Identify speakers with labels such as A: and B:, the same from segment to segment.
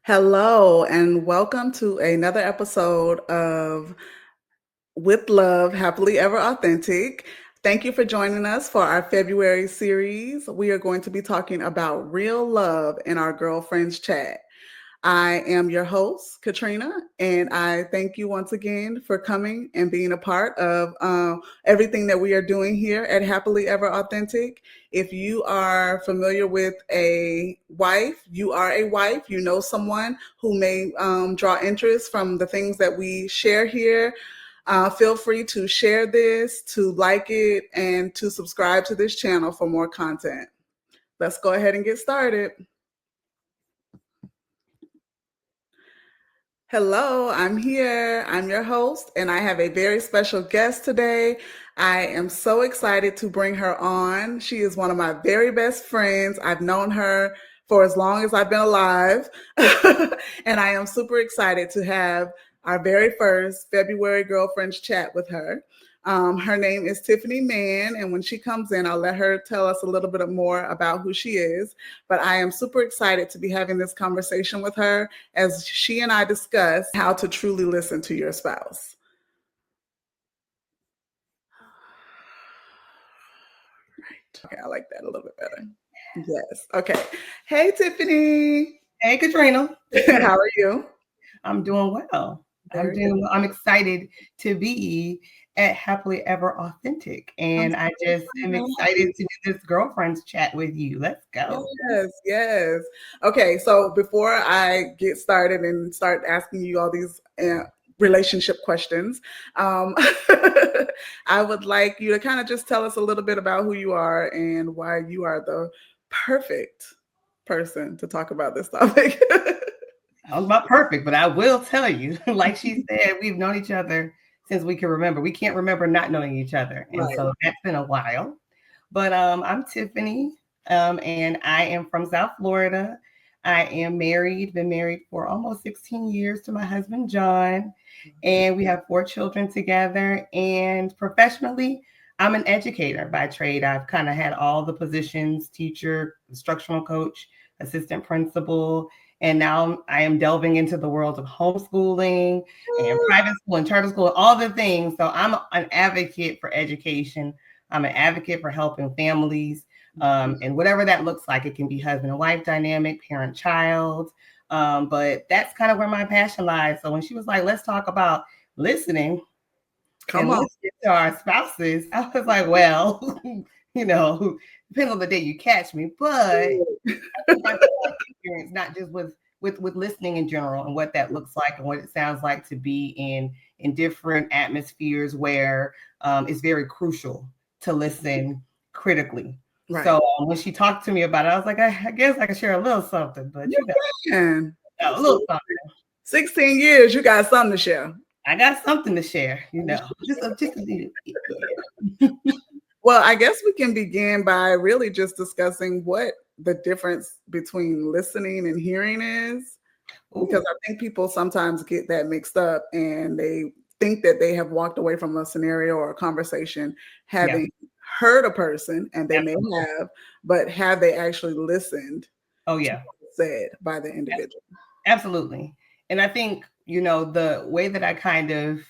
A: Hello, and welcome to another episode of With Love, Happily Ever Authentic. Thank you for joining us for our February series. We are going to be talking about real love in our girlfriends chat. I am your host, Katrina, and I thank you once again for coming and being a part of everything that we are doing here at Happily Ever Authentic. If you are familiar with a wife, you are a wife, you know someone who may draw interest from the things that we share here. Feel free to share this, to like it, and to subscribe to this channel for more content. Let's go ahead and get started. Hello, I'm here. I'm your host, and I have a very special guest today. I am so excited to bring her on. She is one of my very best friends. I've known her for as long as I've been alive, and I am super excited to have our very first February Girlfriends chat with her. Her name is Tiffany Mann, and when she comes in, I'll let her tell us a little bit more about who she is. But I am super excited to be having this conversation with her as she and I discuss how to truly listen to your spouse. Right. Okay, I like that a little bit better. Yes. Okay. Hey, Tiffany.
B: Hey, Katrina.
A: How are you?
B: I'm doing well.
A: Very good.
B: I'm excited to be at Happily Ever Authentic. And I just am excited to do this girlfriend's chat with you. Let's go.
A: Yes, yes. Okay, so before I get started and start asking you all these relationship questions, I would like you to kind of just tell us a little bit about who you are and why you are the perfect person to talk about this topic.
B: I was not perfect, but I will tell you, like she said, we've known each other since we can remember. We can't remember not knowing each other. And
A: Right.
B: so that's been a while. But I'm Tiffany, and I am from South Florida. I am married, been married for almost 16 years to my husband, John, and we have 4 children together. And professionally, I'm an educator by trade. I've kind of had all the positions: teacher, instructional coach, assistant principal, and now I am delving into the world of homeschooling and private school and charter school, all the things. So I'm an advocate for education. I'm an advocate for helping families, and whatever that looks like. It can be husband and wife dynamic, parent child. But that's kind of where my passion lies. So when she was like, let's talk about listening
A: Come
B: and
A: on.
B: listening to our spouses, I was like, well, depends on the day you catch me. But I think I've had experience not just with listening in general and what that looks like and what it sounds like to be in different atmospheres where it's very crucial to listen critically.
A: Right.
B: So when she talked to me about it, I was like, I guess I can share a little something, but
A: You can.
B: a little something.
A: 16 years, you got something to share.
B: I got something to share, just a little bit.
A: Well, I guess we can begin by really just discussing what the difference between listening and hearing is. Because I think people sometimes get that mixed up and they think that they have walked away from a scenario or a conversation having heard a person, and they may have, but have they actually listened
B: to
A: what was said by the individual?
B: Absolutely. And I think, the way that I kind of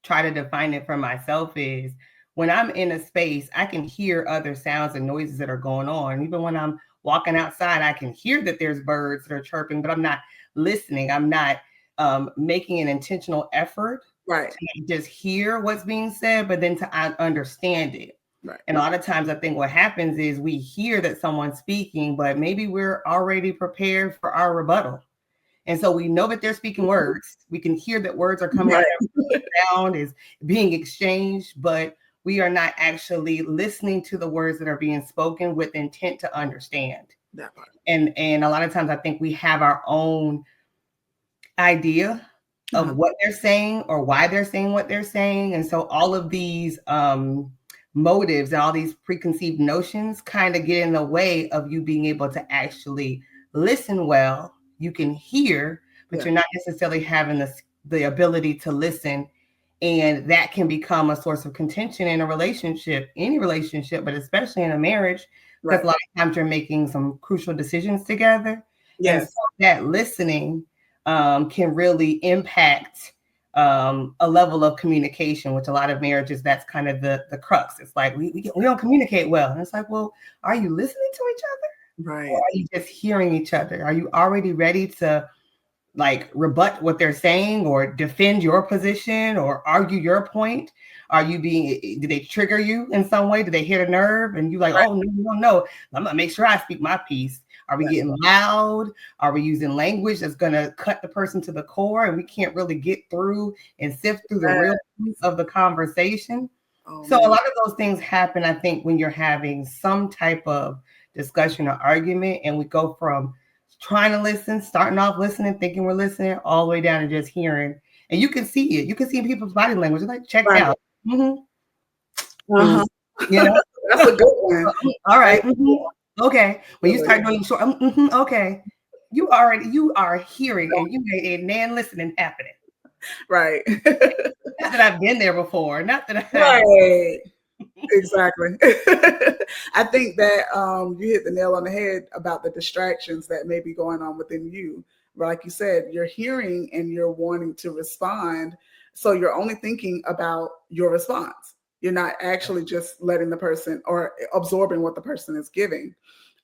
B: try to define it for myself is when I'm in a space, I can hear other sounds and noises that are going on. Even when I'm walking outside, I can hear that there's birds that are chirping, but I'm not listening. I'm not making an intentional effort
A: Right.
B: to just hear what's being said, but then to understand it.
A: Right.
B: And a lot of times I think what happens is we hear that someone's speaking, but maybe we're already prepared for our rebuttal. And so we know that they're speaking words. We can hear that words are coming out, sound is being exchanged, but we are not actually listening to the words that are being spoken with intent to understand.
A: That part.
B: And a lot of times I think we have our own idea of what they're saying or why they're saying what they're saying. And so all of these motives and all these preconceived notions kind of get in the way of you being able to actually listen well. You can hear, but you're not necessarily having the ability to listen. And that can become a source of contention in a relationship, any relationship, but especially in a marriage, because a lot of times you're making some crucial decisions together.
A: Yes.
B: And so that listening can really impact a level of communication, which a lot of marriages, that's kind of the crux. It's like we don't communicate well. And it's like, well, are you listening to each other? Or
A: Right.
B: are you just hearing each other? Are you already ready to like rebut what they're saying or defend your position or argue your point? Are you being, did they trigger you in some way? Did they hit a nerve and you like,
A: Right.
B: oh no, no, no, I'm gonna make sure I speak my piece? Are we
A: That's
B: getting loud? Are we using language that's gonna cut the person to the core and we can't really get through and sift through the
A: that.
B: real piece of the conversation?
A: Oh
B: So a
A: man.
B: lot of those things happen, I think, when you're having some type of discussion or argument, and we go from trying to listen, starting off listening, thinking we're listening, all the way down to just hearing. And you can see it. You can see people's body language. They're like checked
A: Right.
B: out. Mm-hmm.
A: Uh-huh.
B: You know.
A: That's a good one.
B: All
A: Right.
B: right. Mm-hmm. Okay. When you
A: Really.
B: start doing short, okay. You are hearing, and you made a nan listening happening.
A: Right.
B: Not that I've been there before. Not that I.
A: Right. Exactly. I think that you hit the nail on the head about the distractions that may be going on within you. But like you said, you're hearing and you're wanting to respond. So you're only thinking about your response. You're not actually just letting the person or absorbing what the person is giving.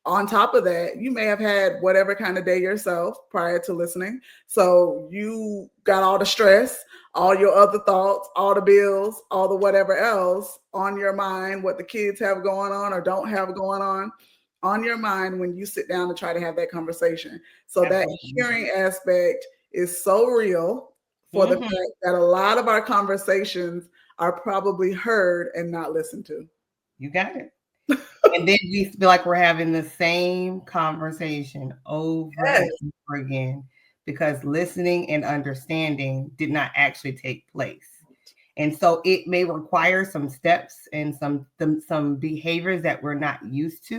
A: On top of that, you may have had whatever kind of day yourself prior to listening. So you got all the stress, all your other thoughts, all the bills, all the whatever else on your mind, what the kids have going on or don't have going on your mind when you sit down to try to have that conversation. So that
B: Absolutely.
A: hearing aspect is so real for the
B: Mm-hmm.
A: fact that a lot of our conversations are probably heard and not listened to.
B: You got it. And then we feel like we're having the same conversation over and
A: Yes,
B: over again because listening and understanding did not actually take place. And so it may require some steps and some behaviors that we're not used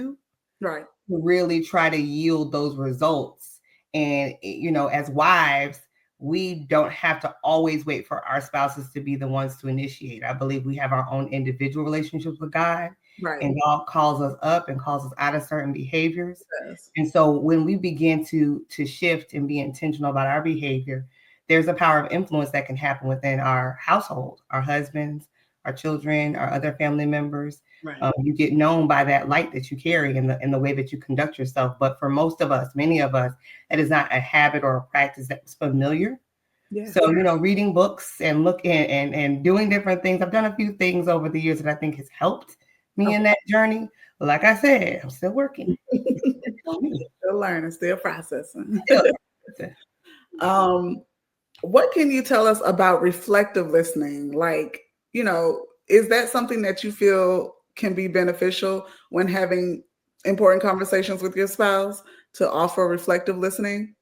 A: right,
B: to really try to yield those results. And, as wives, we don't have to always wait for our spouses to be the ones to initiate. I believe we have our own individual relationships with God,
A: right.
B: and God calls us up and calls us out of certain behaviors.
A: Yes,
B: And so when we begin to shift and be intentional about our behavior, there's a power of influence that can happen within our household, our husbands, our children, our other family members.
A: right.
B: You get known by that light that you carry in the way that you conduct yourself. But for most of us, many of us, that is not a habit or a practice that's familiar.
A: Yes.
B: So, reading books and looking and doing different things. I've done a few things over the years that I think has helped me in
A: Okay.
B: that journey. But like I said, I'm still working. It's on me.
A: Still learning, still processing.
B: Still.
A: um, what can you tell us about reflective listening? Like, is that something that you feel can be beneficial when having important conversations with your spouse to offer reflective listening?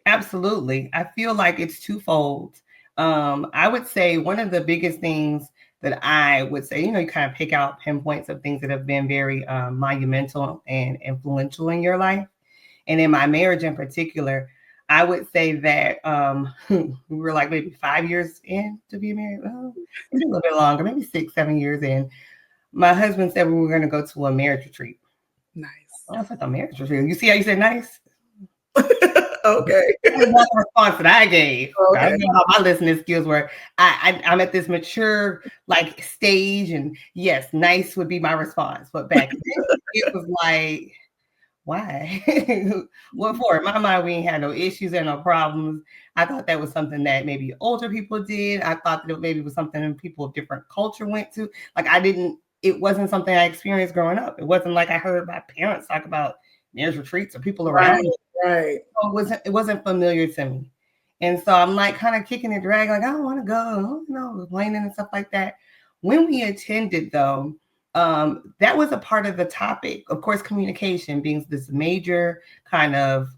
B: Absolutely. I feel like it's twofold. I would say one of the biggest things that I would say, you kind of pick out pinpoints of things that have been very monumental and influential in your life. And in my marriage in particular, I would say that we were like maybe 5 years in to be married. Well, maybe a little bit longer, maybe 6, 7 years in. My husband said we were going to go to a marriage retreat.
A: Nice.
B: I was like, a marriage retreat. You see how you said nice?
A: Okay.
B: That was not the response that I gave. I
A: Okay.
B: don't know how my listening skills were. I'm at this mature like stage, and yes, nice would be my response. But back then, it was like, why? What for? In my mind, we ain't had no issues and no problems. I thought that was something that maybe older people did. I thought that it maybe was something people of different culture went to. Like I didn't. It wasn't something I experienced growing up. It wasn't like I heard my parents talk about marriage retreats or people around
A: Right.
B: me.
A: Right.
B: So it wasn't familiar to me. And so I'm like kind of kicking and dragging, like, I don't want to go, complaining and stuff like that. When we attended though, that was a part of the topic. Of course, communication being this major kind of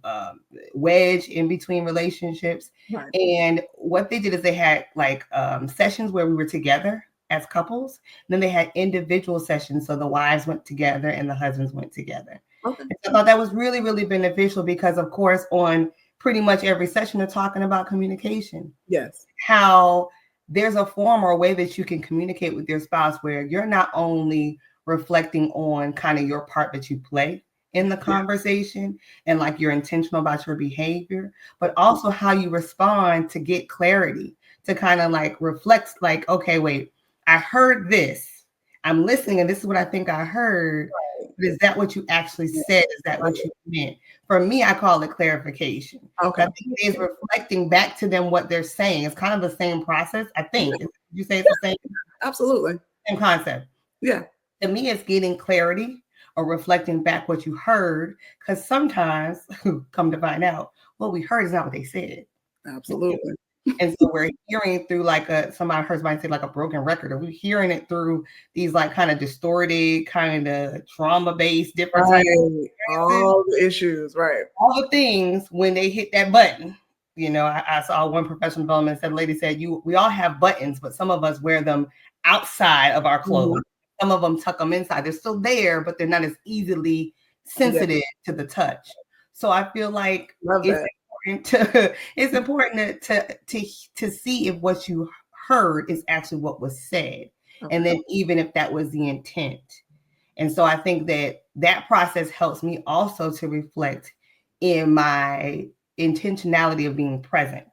B: wedge in between relationships.
A: Right.
B: And what they did is they had like sessions where we were together as couples. Then they had individual sessions. So the wives went together and the husbands went together.
A: Okay.
B: I thought that was really, really beneficial because, of course, on pretty much every session, they're talking about communication,
A: Yes.
B: how there's a form or a way that you can communicate with your spouse where you're not only reflecting on kind of your part that you play in the conversation and like you're intentional about your behavior, but also how you respond to get clarity, to kind of like reflect, like, okay, wait, I heard this. I'm listening, and this is what I think I heard. But is that what you actually
A: Yeah.
B: said? Is that what
A: Right.
B: you meant? For me, I call it clarification. But I
A: Okay.
B: think it is reflecting back to them what they're saying. It's kind of the same process, I think. You say it's the
A: Absolutely.
B: same concept.
A: Yeah.
B: To me, it's getting clarity or reflecting back what you heard. Because sometimes, come to find out, what we heard is not what they said.
A: Absolutely.
B: And so we're hearing through like somebody heard somebody say like a broken record, or we're hearing it through these like kind of distorted, kind of trauma based, different types of
A: Right.
B: experiences,
A: All the issues. Right.
B: all the things when they hit that button. You know, I saw one professional development said, lady said, we all have buttons, but some of us wear them outside of our
A: Mhm.
B: clothes. Some of them tuck them inside. They're still there, but they're not as easily
A: Yeah.
B: sensitive to the touch. So I feel like
A: Love
B: it's
A: that.
B: important to it's important to see if what you heard is actually what was said, and
A: Okay.
B: then even if that was the intent. And so I think that that process helps me also to reflect in my intentionality of being present.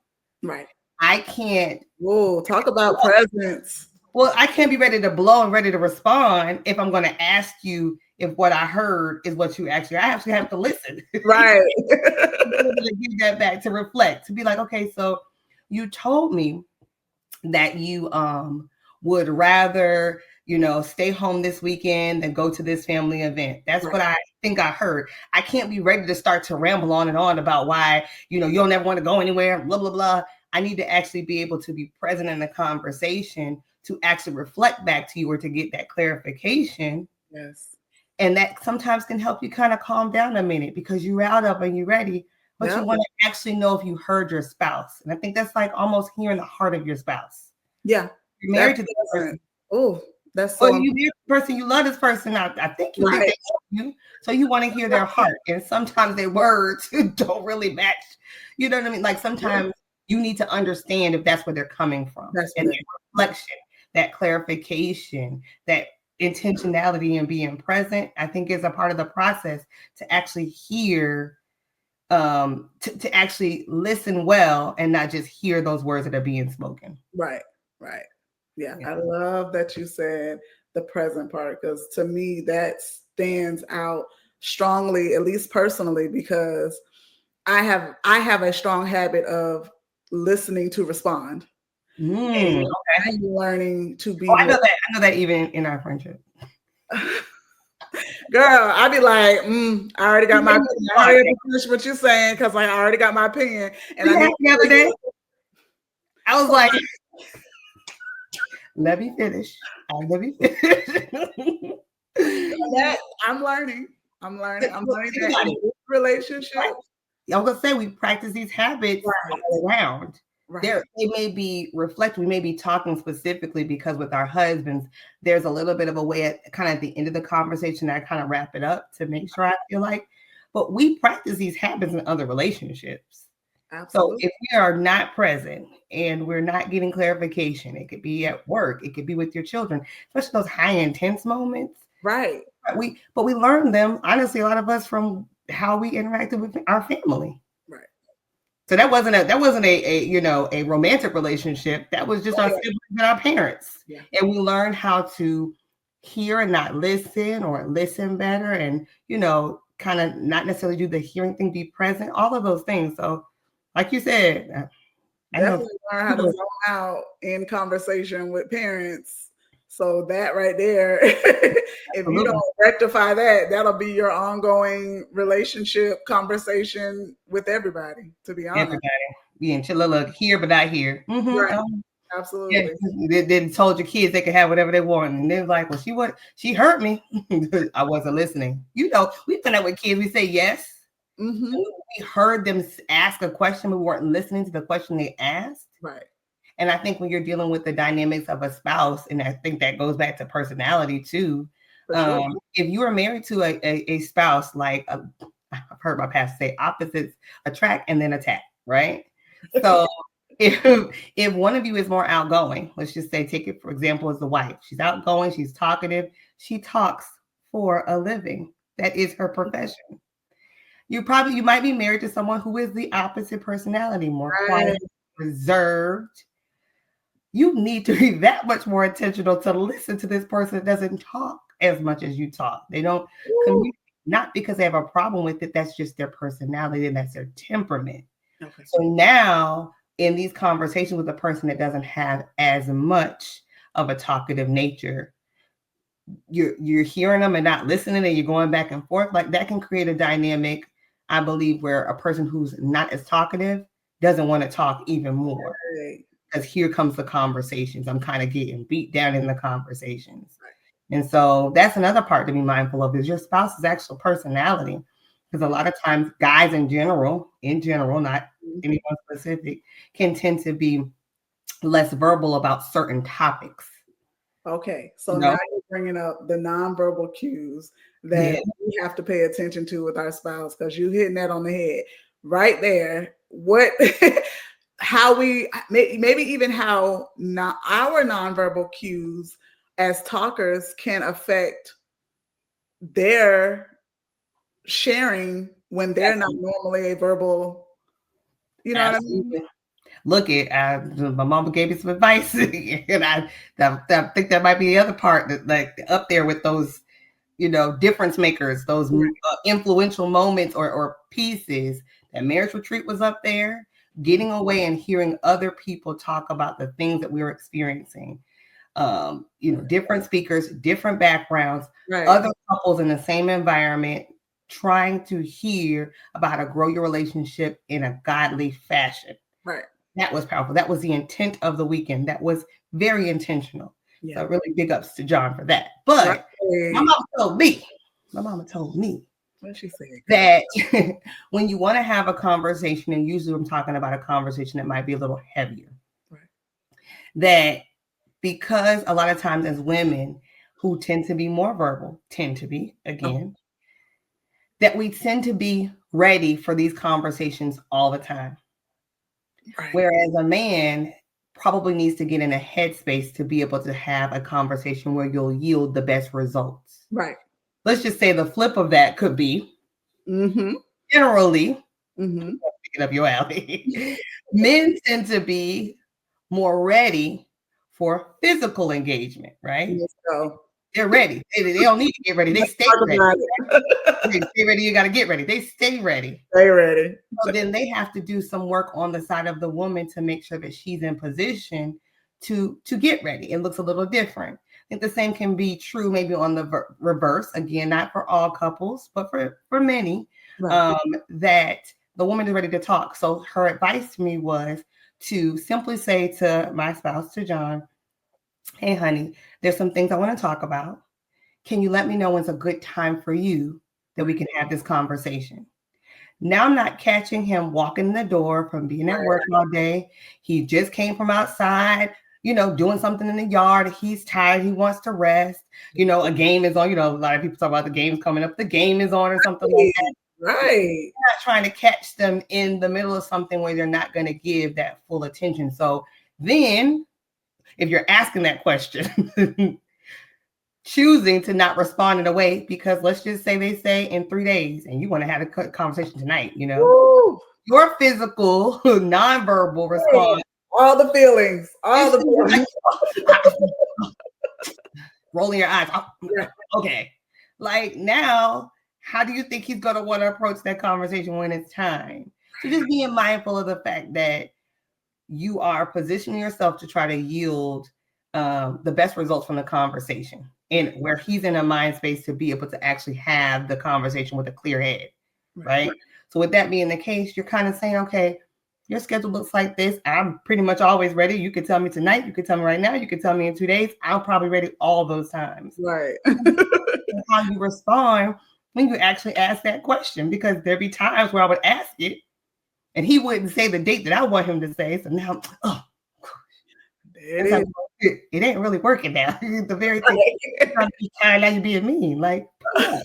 A: Right.
B: I can't,
A: Whoa. Talk about presence.
B: well, I can't be ready to blow and ready to respond if I'm going to ask you if what I heard is what you actually, I actually have to listen.
A: Right.
B: To give that back, to reflect, to be like, okay, so you told me that you would rather, you know, stay home this weekend than go to this family event. That's
A: Right.
B: what I think I heard. I can't be ready to start to ramble on and on about why, you know, you don't ever want to go anywhere, blah blah blah. I need to actually be able to be present in the conversation, to actually reflect back to you, or to get that clarification.
A: Yes.
B: And that sometimes can help you kind of calm down a minute, because you're out of and you're ready, but you
A: Yeah.
B: want to actually know if you heard your spouse. And I think that's like almost hearing the heart of your spouse.
A: Yeah.
B: You're
A: That
B: married to this person.
A: present. Oh, that's
B: Well,
A: so
B: you married the person, you love this person. I think you think
A: right.
B: they love you. So you want to hear their heart. And sometimes their words don't really match. You know what I mean? Like
A: Yeah.
B: sometimes you need to understand if that's where they're coming from.
A: That's
B: And
A: what
B: that reflection, that clarification, that intentionality and being present, I think is a part of the process to actually hear, to actually listen well and not just hear those words that are being spoken.
A: right. Right. Yeah.
B: Yeah.
A: I love that you said the present part, because to me that stands out strongly, at least personally, because I have a strong habit of listening to respond. And
B: Okay.
A: I'm learning to
B: Oh,
A: be
B: I know
A: more.
B: that. I know that even in our friendship.
A: Girl, I'd be like, I already got
B: You
A: my
B: made
A: opinion.
B: me
A: I
B: respond.
A: already have to finish what you're saying because I already got my opinion and
B: We
A: I need
B: had
A: to
B: the other
A: hear
B: day.
A: you.
B: I was
A: So
B: like, let me finish. Let me finish.
A: that I'm learning. I'm learning. I'm
B: Look,
A: learning
B: think
A: that
B: about
A: in
B: it.
A: this relationship.
B: I was gonna say we practice these habits
A: Right.
B: all around.
A: Right.
B: There, they may be reflect. We may be talking specifically because with our husbands, there's a little bit of a way at kind of at the end of the conversation, I kind of wrap it up to make sure I feel like. But we practice these habits in other relationships. So
A: Absolutely.
B: if we are not present and we're not getting clarification, it could be at work, it could be with your children, especially those high intense moments.
A: Right.
B: But we learned them, honestly, a lot of us from how we interacted with our family.
A: Right.
B: So that wasn't a you know, a romantic relationship. That was just our
A: Right.
B: siblings and our parents.
A: Yeah.
B: And we learned how to hear and not listen, or listen better, and you know, kind of not necessarily do the hearing thing, be present, all of those things. So like you said, I know
A: Definitely learn how to
B: people.
A: zone out in conversation with parents. So that right there, if you don't
B: Absolutely.
A: rectify that, that'll be your ongoing relationship conversation with everybody, to be honest.
B: Everybody being chillila here but not here.
A: Right.
B: Yeah,
A: Absolutely.
B: they told your kids they could have whatever they want, and they're like, "Well, she hurt me. I wasn't listening." You know, we've been out with kids. We say yes,
A: Hmm.
B: and we heard them ask a question. We weren't listening to the question they asked.
A: Right.
B: And I think when you're dealing with the dynamics of a spouse, and I think that goes back to personality too.
A: For sure.
B: If you are married to a spouse, like I've heard my pastor say, opposites attract and then attack, right? So if if one of you is more outgoing, let's just say, take it for example as the wife. She's outgoing, she's talkative, she talks for a living. That is her profession. You might be married to someone who is the opposite personality, more quiet,
A: Right.
B: reserved. You need to be that much more intentional to listen to this person that doesn't talk as much as you talk. They don't
A: Woo.
B: communicate, not because they have a problem with it. That's just their personality and that's their temperament.
A: Okay.
B: So now in these conversations with a person that doesn't have as much of a talkative nature, you're hearing them and not listening, and you're going back and forth. Like that can create a dynamic, I believe, where a person who's not as talkative doesn't want to talk even more.
A: Right.
B: Because here comes the conversations. I'm kind of getting beat down in the conversations.
A: Right.
B: And so that's another part to be mindful of is your spouse's actual personality. Because a lot of times guys in general, not anyone specific, can tend to be less verbal about certain topics.
A: Okay, so
B: You
A: now
B: know?
A: you're bringing up the nonverbal cues that
B: Yeah.
A: we have to pay attention to with our spouse because you hitting that on the head right there. What, how we maybe even how not our nonverbal cues as talkers can affect their sharing when they're not
B: Absolutely.
A: normally a verbal. You know what I mean?
B: Absolutely. Look at my mama gave me some advice, and I think that might be the other part that like up there with those difference makers, those influential moments or pieces. That marriage retreat was up there, getting away and hearing other people talk about the things that we were experiencing. Different speakers, different backgrounds,
A: Right,
B: other couples in the same environment, trying to hear about how to grow your relationship in a godly fashion.
A: right.
B: That was powerful. That was the intent of the weekend. That was very intentional.
A: Yeah.
B: So really big ups to John for that. But my
A: Right.
B: mama told me
A: What she said, girl?
B: that when you want to have a conversation, and usually I'm talking about a conversation that might be a little heavier,
A: Right.
B: that because a lot of times as women who tend to be more verbal,
A: Oh,
B: that we tend to be ready for these conversations all the time.
A: right.
B: Whereas a man probably needs to get in a headspace to be able to have a conversation where you'll yield the best results.
A: Right.
B: Let's just say the flip of that could be
A: Mm-hmm.
B: generally,
A: Mm-hmm.
B: picking up your alley, men tend to be more ready for physical engagement, right?
A: Let's go.
B: They're ready. They don't need to get ready. They
A: Let's
B: stay
A: talk
B: ready.
A: about it.
B: They stay ready. You got to get ready. They stay ready.
A: Stay ready.
B: So then they have to do some work on the side of the woman to make sure that she's in position to get ready. It looks a little different. I think the same can be true maybe on the reverse. Again, not for all couples, but for many,
A: Right.
B: that the woman is ready to talk. So her advice to me was to simply say to my spouse, to John, "Hey, honey, there's some things I want to talk about. Can you let me know when's a good time for you that we
A: Right.
B: can have this conversation?" Now I'm not catching him walking in the door from being at work all day. He just came from outside, doing something in the yard. He's tired. He wants to rest. A game is on. A lot of people talk about the game's coming up. The game is on or something like that.
A: Right.
B: I'm not trying to catch them in the middle of something where they're not going to give that full attention. So then, if you're asking that question, choosing to not respond in a way, because let's just say they say in 3 days and you want to have a conversation tonight,
A: Woo.
B: your physical nonverbal
A: Hey,
B: response
A: all the feelings. All
B: is
A: the feelings.
B: rolling your eyes.
A: Yeah.
B: Okay. Like now, how do you think he's going to want to approach that conversation when it's time? So just being mindful of the fact that you are positioning yourself to try to yield the best results from the conversation, and where he's in a mind space to be able to actually have the conversation with a clear head, right? So with that being the case, you're kind of saying, okay, your schedule looks like this. I'm pretty much always ready. You could tell me tonight. You could tell me right now. You could tell me in 2 days. I'm probably ready all those times.
A: Right.
B: How you respond when you actually ask that question, because there'd be times where I would ask it and he wouldn't say the date that I want him to say. So now,
A: There it
B: it ain't really working now. The very thing you're trying to be kind, now you're being mean. Like,
A: is.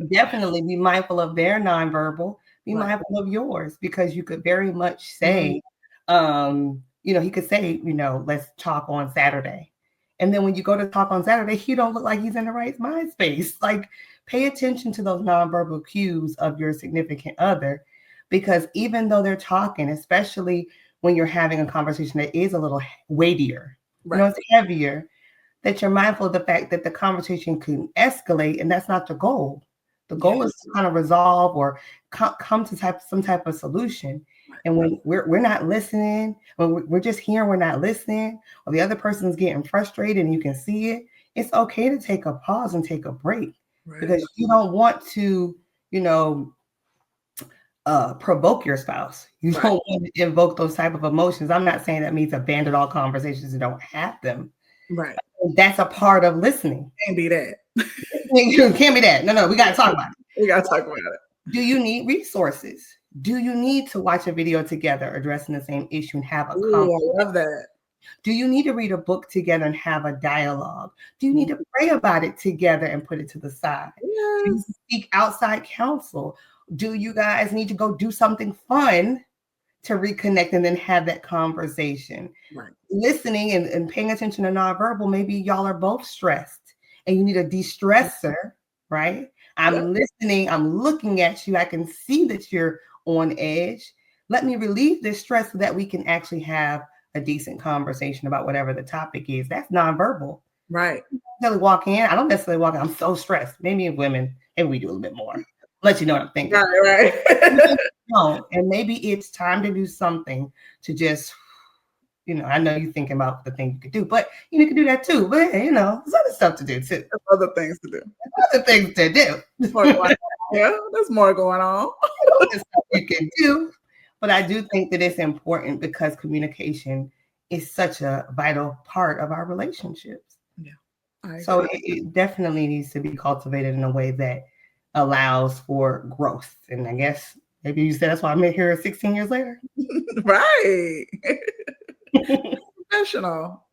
B: definitely be mindful of their nonverbal. Be
A: Right.
B: mindful of yours, because you could very much
A: Mhm.
B: say, he could say, let's talk on Saturday. And then when you go to talk on Saturday, he don't look like he's in the right mind space. Like, pay attention to those nonverbal cues of your significant other, because even though they're talking, especially when you're having a conversation that is a little weightier,
A: Right.
B: it's heavier, that you're mindful of the fact that the conversation can escalate, and that's not the goal. The goal is to kind of resolve or come to some type of solution. And when we're not listening, when we're just hearing, we're not listening, or the other person's getting frustrated and you can see it, it's okay to take a pause and take a break, because you don't want to, provoke your spouse. You don't want to invoke those type of emotions. I'm not saying that means abandon all conversations and don't have them.
A: Right.
B: That's a part of listening.
A: Can't be that.
B: Can't be that. No, we got to talk about it.
A: We got to talk about it.
B: Do you need resources? Do you need to watch a video together addressing the same issue and have a conversation?
A: I love that.
B: Do you need to read a book together and have a dialogue? Do you need to pray about it together and put it to the side?
A: Yes.
B: Do you seek outside counsel? Do you guys need to go do something fun to reconnect and then have that conversation?
A: Right.
B: Listening and paying attention to nonverbal, maybe y'all are both stressed and you need a de-stressor, right? I'm listening, I'm looking at you, I can see that you're on edge. Let me relieve this stress so that we can actually have a decent conversation about whatever the topic is. That's nonverbal.
A: Right.
B: I don't necessarily walk in, I'm so stressed. Maybe women, maybe we do a little bit more. Let you know what I'm thinking.
A: Right.
B: No, and maybe it's time to do something to just, I know you're thinking about the thing you could do, but you can do that too. But there's other stuff to do too.
A: There's other things to do.
B: Other things to do.
A: Yeah, there's more going on.
B: There's stuff you can do. But I do think that it's important because communication is such a vital part of our relationships.
A: Yeah.
B: So it definitely needs to be cultivated in a way that allows for growth. And I guess maybe you said that's why I'm here 16 years later.
A: Right. Professional.